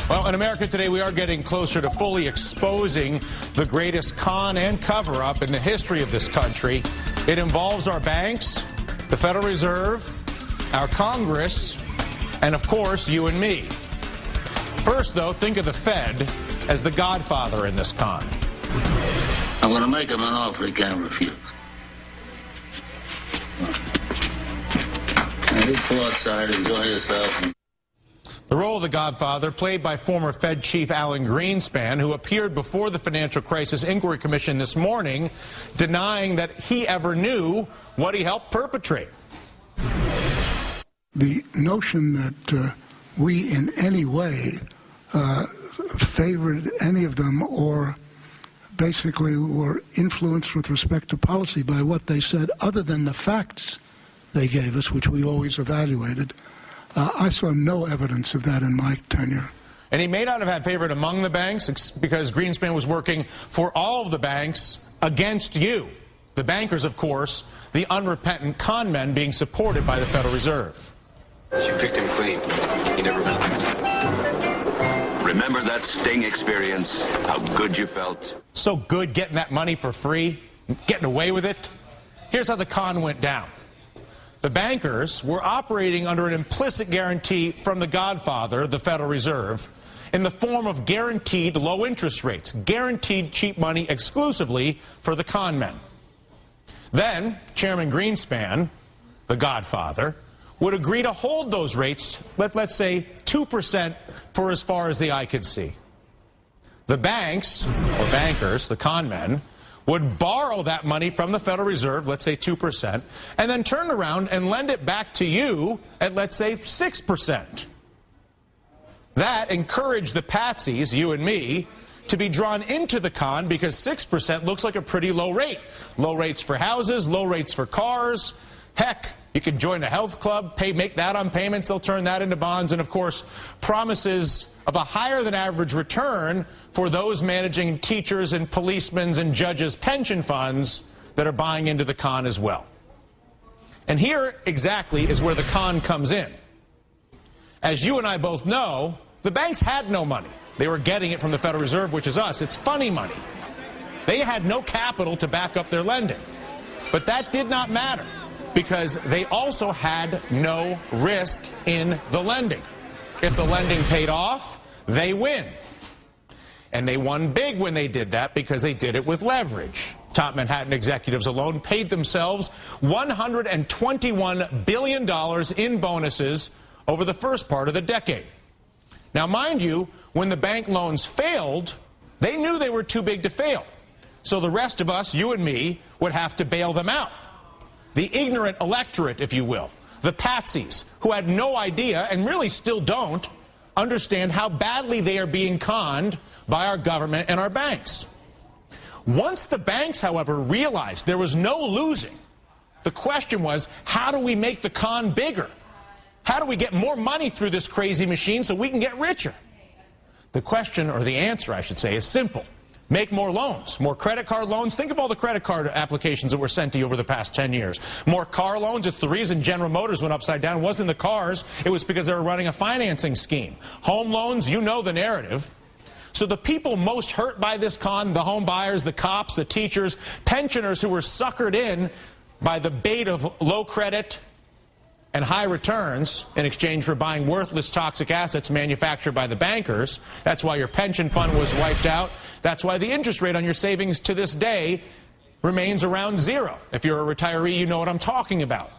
Well, in America today, we are getting closer to fully exposing the greatest con and cover-up in the history of this country. It involves our banks, the Federal Reserve, our Congress, and, of course, you and me. First, though, think of the Fed as the godfather in this con. I'm going to make him an offer he can't refuse. Now, just go outside, enjoy yourself. The role of the godfather, played by former Fed Chief Alan Greenspan, who appeared before the Financial Crisis Inquiry Commission this morning, denying that he ever knew what he helped perpetrate. The notion that we in any way favored any of them or basically were influenced with respect to policy by what they said, other than the facts they gave us, which we always evaluated, I saw no evidence of that in my tenure. And he may not have had favorite among the banks because Greenspan was working for all of the banks against you. The bankers, of course, the unrepentant con men being supported by the Federal Reserve. She picked him clean. He never missed him. Remember that sting experience? How good you felt? So good getting that money for free, getting away with it. Here's how the con went down. The bankers were operating under an implicit guarantee from the godfather, the Federal Reserve, in the form of guaranteed low interest rates, guaranteed cheap money exclusively for the con men. Then Chairman Greenspan, the godfather, would agree to hold those rates, let's say 2% for as far as the eye could see. The banks, or bankers, the con men, would borrow that money from the Federal Reserve, let's say 2%, and then turn around and lend it back to you at, let's say, 6%. That encouraged the patsies, you and me, to be drawn into the con because 6% looks like a pretty low rate. Low rates for houses, low rates for cars. Heck, you can join a health club, make that on payments, they'll turn that into bonds, and of course, promises of a higher than average return for those managing teachers and policemen's and judges' pension funds that are buying into the con as well. And here exactly is where the con comes in. As you and I both know, the banks had no money. They were getting it from the Federal Reserve, which is us. It's funny money. They had no capital to back up their lending. But that did not matter because they also had no risk in the lending. If the lending paid off, they win. And they won big when they did that because they did it with leverage. Top Manhattan executives alone paid themselves $121 billion in bonuses over the first part of the decade. Now, mind you, when the bank loans failed, they knew they were too big to fail. So the rest of us, you and me, would have to bail them out. The ignorant electorate, if you will, the patsies, who had no idea, and really still don't, understand how badly they are being conned by our government and our banks. Once the banks, however, realized there was no losing, the question was, how do we make the con bigger? How do we get more money through this crazy machine so we can get richer? The question, or the answer, I should say, is simple. Make more loans, more credit card loans. Think of all the credit card applications that were sent to you over the past 10 years. More car loans. It's the reason General Motors went upside down. It wasn't the cars. It was because they were running a financing scheme. Home loans, you know the narrative. So the people most hurt by this con, the home buyers, the cops, the teachers, pensioners who were suckered in by the bait of low credit and high returns in exchange for buying worthless toxic assets manufactured by the bankers. That's why your pension fund was wiped out. That's why the interest rate on your savings to this day remains around zero. If you're a retiree, you know what I'm talking about.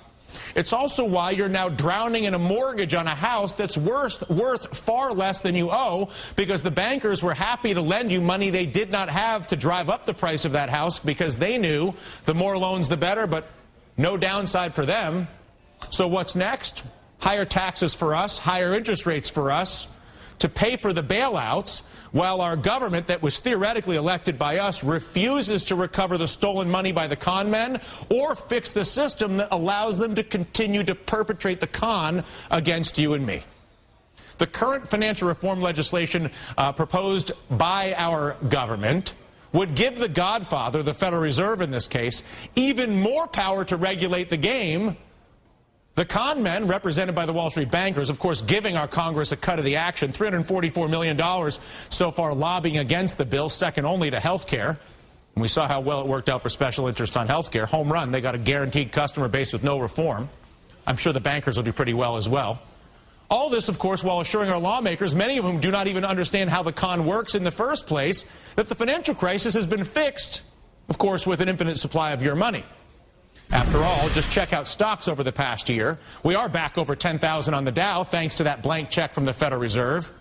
It's also why you're now drowning in a mortgage on a house that's worth far less than you owe, because the bankers were happy to lend you money they did not have to drive up the price of that house because they knew the more loans the better, but no downside for them. So what's next? Higher taxes for us, higher interest rates for us to pay for the bailouts, while our government that was theoretically elected by us refuses to recover the stolen money by the con men or fix the system that allows them to continue to perpetrate the con against you and me. The current financial reform legislation proposed by our government would give the godfather, the Federal Reserve in this case, even more power to regulate the game The con men, represented by the Wall Street bankers, of course, giving our Congress a cut of the action, $344 million so far lobbying against the bill, second only to health care. And we saw how well it worked out for special interest on health care. Home run. They got a guaranteed customer base with no reform. I'm sure the bankers will do pretty well as well. All this, of course, while assuring our lawmakers, many of whom do not even understand how the con works in the first place, that the financial crisis has been fixed, of course, with an infinite supply of your money. After all, just check out stocks over the past year. We are back over 10,000 on the Dow, thanks to that blank check from the Federal Reserve.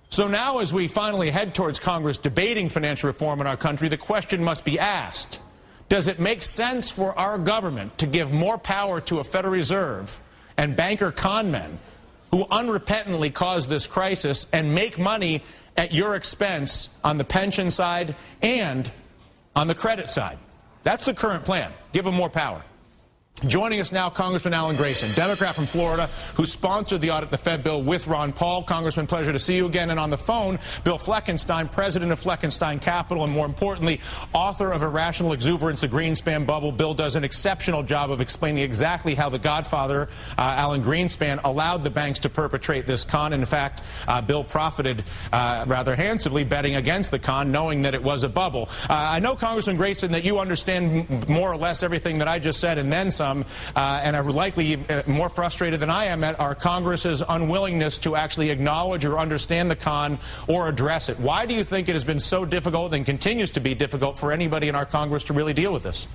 So now, as we finally head towards Congress debating financial reform in our country, the question must be asked, does it make sense for our government to give more power to a Federal Reserve and banker con men who unrepentantly caused this crisis and make money at your expense on the pension side and on the credit side? That's the current plan. Give them more power. Joining us now, Congressman Alan Grayson, Democrat from Florida, who sponsored the Audit the Fed bill with Ron Paul. Congressman, pleasure to see you again. And on the phone, Bill Fleckenstein, president of Fleckenstein Capital, and more importantly, author of Irrational Exuberance, The Greenspan Bubble. Bill does an exceptional job of explaining exactly how the godfather, Alan Greenspan, allowed the banks to perpetrate this con. In fact, Bill profited rather handsomely betting against the con, knowing that it was a bubble. I know, Congressman Grayson, that you understand more or less everything that I just said and then some. And are likely more frustrated than I am at our Congress's unwillingness to actually acknowledge or understand the con or address it. Why do you think it has been so difficult and continues to be difficult for anybody in our Congress to really deal with this?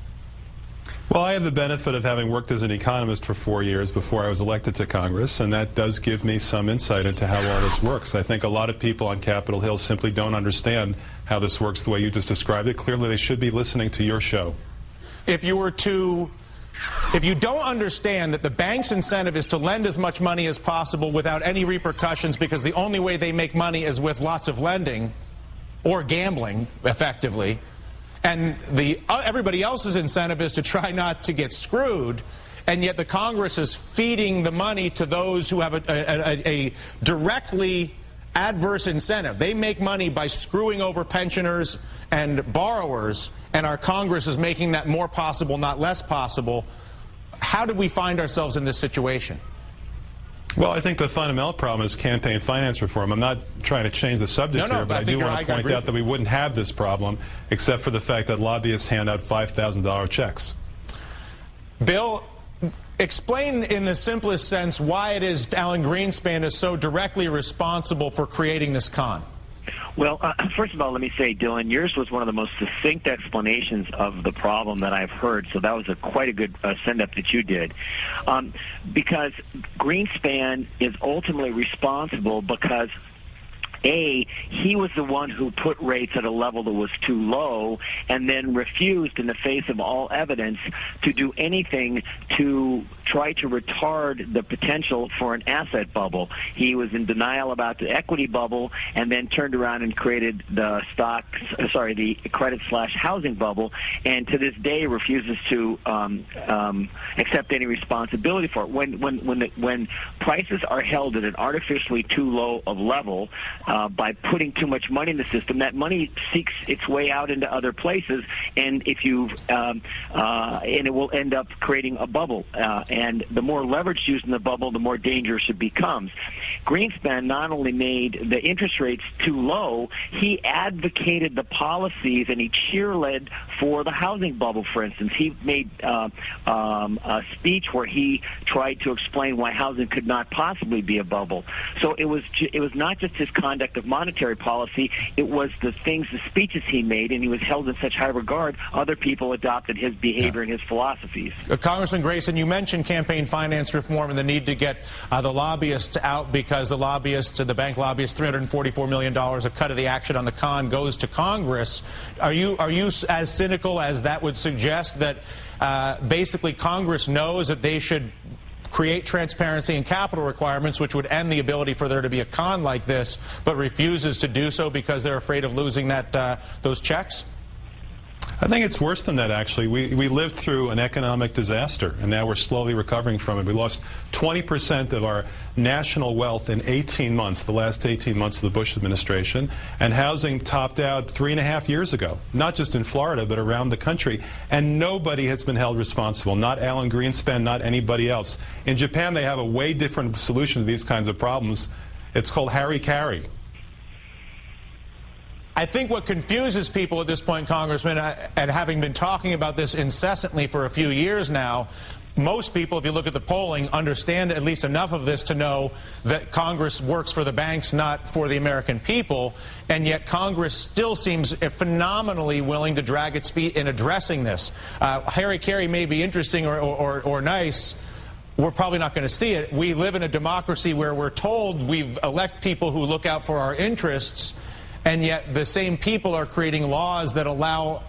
Well, I have the benefit of having worked as an economist for 4 years before I was elected to Congress, and that does give me some insight into how all this works. I think a lot of people on Capitol Hill simply don't understand how this works the way you just described it. Clearly, they should be listening to your show. If you don't understand that the bank's incentive is to lend as much money as possible without any repercussions, because the only way they make money is with lots of lending or gambling, effectively, and everybody else's incentive is to try not to get screwed, and yet the Congress is feeding the money to those who have a directly adverse incentive. They make money by screwing over pensioners and borrowers, and our Congress is making that more possible, not less possible. How did we find ourselves in this situation? Well, I think the fundamental problem is campaign finance reform. I'm not trying to change the subject here, but I do want to point out that we wouldn't have this problem except for the fact that lobbyists hand out $5,000 checks. Bill, explain in the simplest sense why it is Alan Greenspan is so directly responsible for creating this con. Well, first of all, let me say, Dylan, yours was one of the most succinct explanations of the problem that I've heard, so that was quite a good send-up that you did. Because Greenspan is ultimately responsible because, A, he was the one who put rates at a level that was too low and then refused, in the face of all evidence, to do anything to try to retard the potential for an asset bubble. He was in denial about the equity bubble and then turned around and created the the credit/housing bubble, and to this day refuses to accept any responsibility for it. When prices are held at an artificially too low of level, by putting too much money in the system, that money seeks its way out into other places, and and it will end up creating a bubble. And the more leverage used in the bubble, the more dangerous it becomes. Greenspan not only made the interest rates too low, he advocated the policies and he cheerled for the housing bubble. For instance, he made a speech where he tried to explain why housing could not possibly be a bubble. So it was not just his conduct of monetary policy, it was the speeches he made, and he was held in such high regard, other people adopted his behavior and his philosophies. Congressman Grayson, you mentioned campaign finance reform and the need to get the lobbyists out, because the bank lobbyists, $344 million, a cut of the action on the con goes to Congress. Are you as cynical as that would suggest, that basically Congress knows that they should create transparency and capital requirements, which would end the ability for there to be a con like this, but refuses to do so because they're afraid of losing those checks? I think it's worse than that, actually. We lived through an economic disaster, and now we're slowly recovering from it. We lost 20% of our national wealth in 18 months, the last 18 months of the Bush administration, and housing topped out 3.5 years ago, not just in Florida, but around the country, and nobody has been held responsible, not Alan Greenspan, not anybody else. In Japan, they have a way different solution to these kinds of problems. It's called Harry-Carry. I think what confuses people at this point, Congressman, and having been talking about this incessantly for a few years now, most people, if you look at the polling, understand at least enough of this to know that Congress works for the banks, not for the American people, and yet Congress still seems phenomenally willing to drag its feet in addressing this. Harry-Carry may be interesting or nice. We're probably not going to see it. We live in a democracy where we're told we elect people who look out for our interests, and yet the same people are creating laws that allow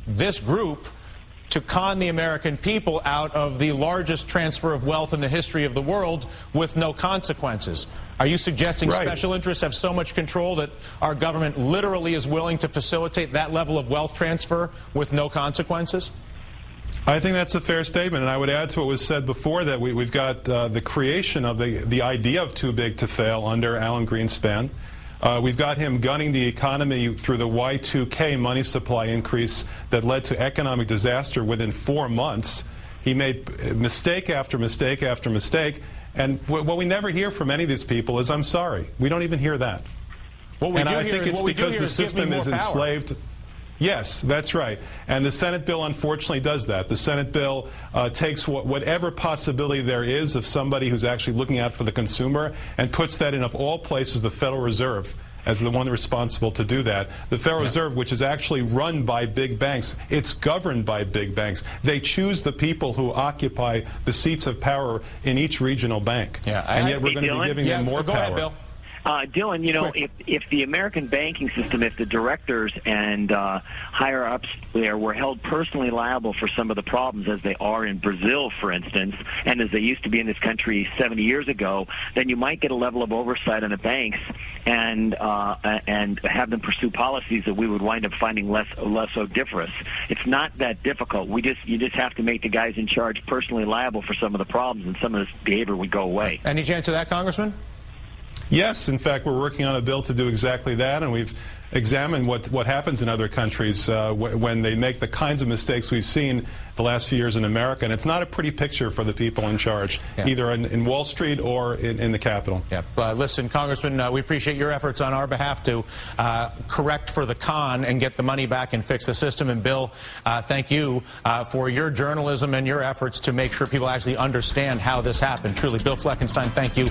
this group to con the American people out of the largest transfer of wealth in the history of the world with no consequences. Are you suggesting special interests have so much control that our government literally is willing to facilitate that level of wealth transfer with no consequences? I think that's a fair statement, and I would add to what was said before that we've got the creation of the idea of too big to fail under Alan Greenspan. We've got him gunning the economy through the Y2K money supply increase that led to economic disaster within 4 months. He made mistake after mistake after mistake, and what we never hear from any of these people is, I'm sorry. We don't even hear that. And I think it's because the system is enslaved. Yes, that's right. And the Senate bill unfortunately does that. The Senate bill takes whatever possibility there is of somebody who's actually looking out for the consumer and puts that in, of all places, the Federal Reserve as the one responsible to do that. The Federal Reserve, which is actually run by big banks, it's governed by big banks. They choose the people who occupy the seats of power in each regional bank. And yet we're going to be giving them more power. Go ahead, Bill. Dylan, you know, if the American banking system, if the directors and higher-ups there were held personally liable for some of the problems, as they are in Brazil, for instance, and as they used to be in this country 70 years ago, then you might get a level of oversight on the banks and have them pursue policies that we would wind up finding less odoriferous. It's not that difficult. You just have to make the guys in charge personally liable for some of the problems, and some of this behavior would go away. Any chance of that, Congressman? Yes, in fact, we're working on a bill to do exactly that, and we've examined what happens in other countries when they make the kinds of mistakes we've seen the last few years in America. And it's not a pretty picture for the people in charge, either in Wall Street or in the Capitol. Listen, Congressman, we appreciate your efforts on our behalf to correct for the con and get the money back and fix the system. And Bill, thank you for your journalism and your efforts to make sure people actually understand how this happened. Truly, Bill Fleckenstein, thank you.